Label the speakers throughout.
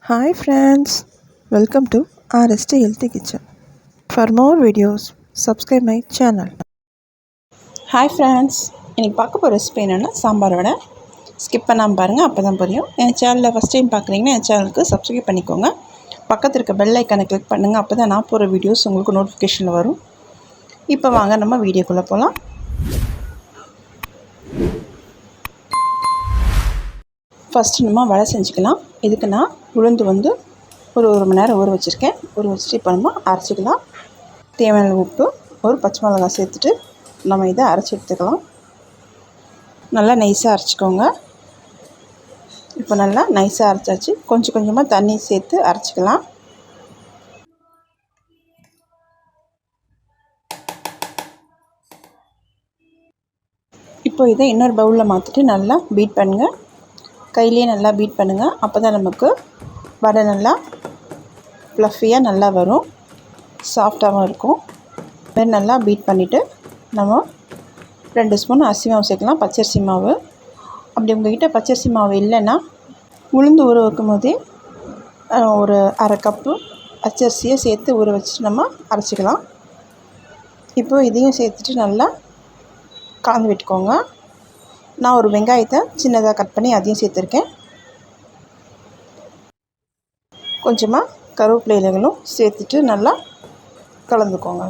Speaker 1: Hi friends, welcome to RST Healthy Kitchen. For more videos, subscribe my channel.
Speaker 2: Hi friends, இன்றைக்கி பார்க்க போகிற recipe என்னென்னா sambar vada. Skip பண்ணாமல் பாருங்கள், அப்போ தான் புரியும். என் சேனலில் ஃபஸ்ட் டைம் பார்க்குறீங்கன்னா என் சேனலுக்கு சப்ஸ்கிரைப் பண்ணிக்கோங்க. பக்கத்தில் இருக்க பெல் ஐக்கானை கிளிக் பண்ணுங்கள், அப்போ தான் நான் போகிற வீடியோஸ் உங்களுக்கு நோட்டிஃபிகேஷனில் வரும். இப்போ வாங்க நம்ம வீடியோக்குள்ளே போகலாம். ஃபஸ்ட்டு நம்ம வடை செஞ்சுக்கலாம். இதுக்கு நான் உளுந்து ஒரு மணி நேரம் ஊற வச்சுருக்கேன். ஊற வச்சுட்டு இப்போ நம்ம அரைச்சிக்கலாம். தேவையான உப்பு, ஒரு பச்சை மிளகாய் சேர்த்துட்டு நம்ம இதை அரைச்சி எடுத்துக்கலாம். நல்லா நைஸாக அரைச்சிக்கோங்க. இப்போ நல்லா நைஸாக அரைச்சாச்சு. கொஞ்சம் கொஞ்சமாக தண்ணி சேர்த்து அரைச்சிக்கலாம். இப்போ இதை இன்னொரு பவுலில் மாற்றிட்டு நல்லா பீட் பண்ணுங்கள். கையிலே நல்லா பீட் பண்ணுங்கள். அப்போ தான் நமக்கு வடை நல்லா ஃப்ளஃபியாக நல்லா வரும், சாஃப்டாகவும் இருக்கும். நல்லா பீட் பண்ணிவிட்டு நம்ம 2 ஸ்பூன் அரிசி மாவு சேர்க்கலாம், பச்சரிசி மாவு. அப்படி உங்கள்கிட்ட பச்சரிசி மாவு இல்லைன்னா உளுந்து ஊற வைக்கும் போதே ஒரு அரை கப்பு பச்சரிசியை சேர்த்து ஊற வச்சுட்டு நம்ம அரைச்சிக்கலாம். இப்போது இதையும் சேர்த்துட்டு நல்லா கலந்து விட்டுக்கோங்க. நான் ஒரு வெங்காயத்தை சின்னதாக கட் பண்ணி அதையும் சேர்த்துருக்கேன். கொஞ்சமாக கருவேப்பிலை இலைகளும் சேர்த்துட்டு நல்லா கலந்துக்கோங்க.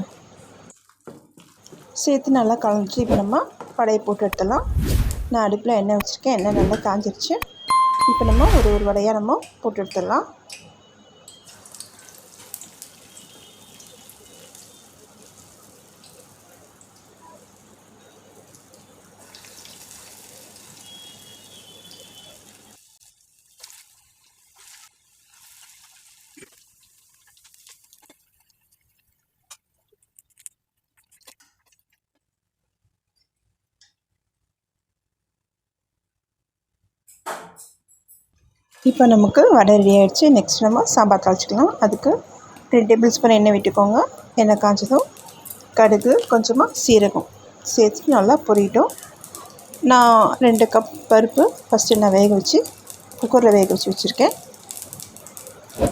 Speaker 2: சேர்த்து நல்லா கலந்துட்டு இப்போ நம்ம வடையை போட்டு எடுத்துடலாம். நான் அடுப்பில் எண்ணெய் வச்சுருக்கேன். எண்ணெய் நல்லா காஞ்சிருச்சு. இப்போ நம்ம ஒரு வடையாக நம்ம போட்டு எடுத்துடலாம். இப்போ நமக்கு வடை ரெடி ஆகிடுச்சு. நெக்ஸ்ட் நம்ம சாம்பார் தாளிச்சிக்கலாம். அதுக்கு 2 டேபிள் ஸ்பூன் எண்ணெய் விட்டுக்கோங்க. எண்ணெய் காய்ச்சதும் கடுகு, கொஞ்சமாக சீரகம் சேர்த்துட்டு நல்லா பொரியட்டும். நான் 2 கப் பருப்பு ஃபஸ்ட்டு நான் வேக வச்சு குக்கரில் வேக வச்சுருக்கேன்.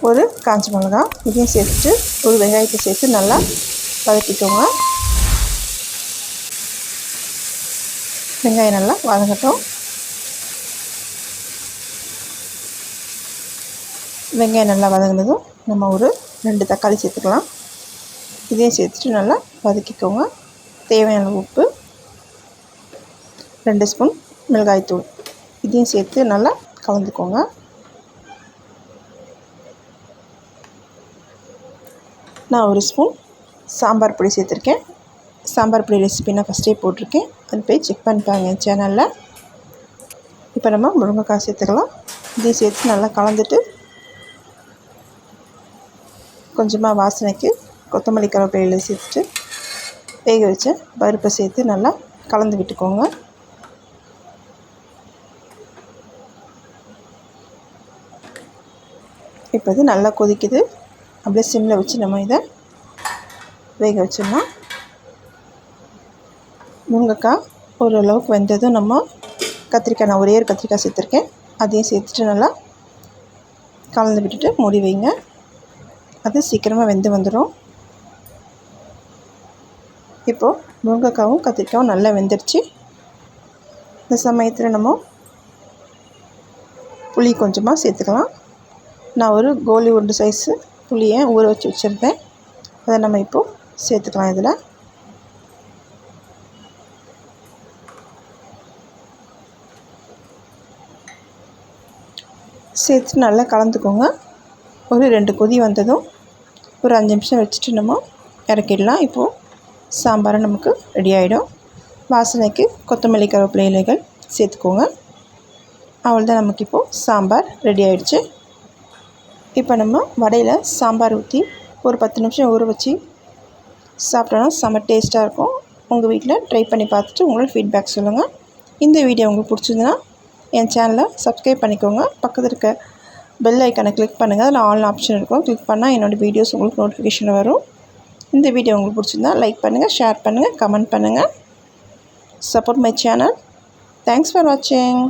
Speaker 2: ஒரு காஞ்ச மிளகா இதையும் சேர்த்துட்டு ஒரு வெங்காயத்தை சேர்த்து நல்லா வதக்கிக்கோங்க. வெங்காயம் நல்லா வதங்கட்டும். வெங்காயம் நல்லா வதங்கினதும் நம்ம ஒரு 2 தக்காளி சேர்த்துக்கலாம். இதையும் சேர்த்துட்டு நல்லா வதக்கிக்கோங்க. தேவையான உப்பு, 2 ஸ்பூன் மிளகாய்த்தூள் இதையும் சேர்த்து நல்லா கலந்துக்கோங்க. நான் ஒரு ஸ்பூன் சாம்பார் பொடி சேர்த்துருக்கேன். சாம்பார் பொடி ரெசிபி நான் ஃபஸ்ட்டே போட்டிருக்கேன், அது போய் செக் பண்ணிப்பாங்க என் சேனலில். இப்போ நம்ம முருங்கைக்காய் சேர்த்துக்கலாம். இதையும் சேர்த்து நல்லா கலந்துட்டு கொஞ்சமாக வாசனைக்கு கொத்தமல்லி கருவேப்பிலை சேர்த்துட்டு வேக வச்ச பருப்பை சேர்த்து நல்லா கலந்து விட்டுக்கோங்க. இப்போ இது நல்லா கொதிக்குது. அப்படியே சிம்மில் வச்சு நம்ம இதை வேக வச்சிடலாம். முருங்கைக்காய் ஓரளவுக்கு வெந்ததும் நம்ம கத்திரிக்காய், நான் ஒரே ஒரு கத்திரிக்காய் சேர்த்துருக்கேன், அதையும் சேர்த்துட்டு நல்லா கலந்து விட்டுட்டு மூடி வைங்க. அது சீக்கிரமாக வெந்து வந்துடும். இப்போது முருங்கைக்காவும் கத்திரிக்காயும் நல்லா வெந்துடுச்சு. இந்த சமயத்தில் நம்ம புளி கொஞ்சமாக சேர்த்துக்கலாம். நான் ஒரு கோலி உருண்டை சைஸு புளியை ஊற வச்சு வச்சுருந்தேன், அதை நம்ம இப்போது சேர்த்துக்கலாம். இதில் சேர்த்து நல்லா கலந்துக்கோங்க. ஒரு 2 கொதி வந்ததும் ஒரு 5 நிமிஷம் வச்சுட்டு நம்ம இறக்கிடலாம். இப்போது சாம்பார் நமக்கு ரெடி ஆகிடும். வாசனைக்கு கொத்தமல்லி கருவேப்பிலை இலைகள் சேர்த்துக்கோங்க. அவ்வளோதான், நமக்கு இப்போது சாம்பார் ரெடி ஆகிடுச்சு. இப்போ நம்ம வடையில் சாம்பார் ஊற்றி ஒரு 10 நிமிஷம் ஊற வச்சு சாப்பிட்டோன்னா செம்ம டேஸ்ட்டாக இருக்கும். உங்கள் வீட்டில் ட்ரை பண்ணி பார்த்துட்டு உங்களோட ஃபீட்பேக் சொல்லுங்கள். இந்த வீடியோ உங்களுக்கு பிடிச்சிருந்துன்னா என் சேனலை சப்ஸ்கிரைப் பண்ணிக்கோங்க. பக்கத்தில் இருக்க பெல் ஐக்கானை கிளிக் பண்ணுங்கள். அதில் ஆல் ஆப்ஷன் இருக்கும், கிளிக் பண்ணால் என்னோடய வீடியோஸ் உங்களுக்கு நோட்டிஃபிகேஷன் வரும். இந்த வீடியோ உங்களுக்கு பிடிச்சிருந்தா லைக் பண்ணுங்கள், ஷேர் பண்ணுங்கள், கமெண்ட் பண்ணுங்கள். Support my channel. Thanks for வாட்சிங்.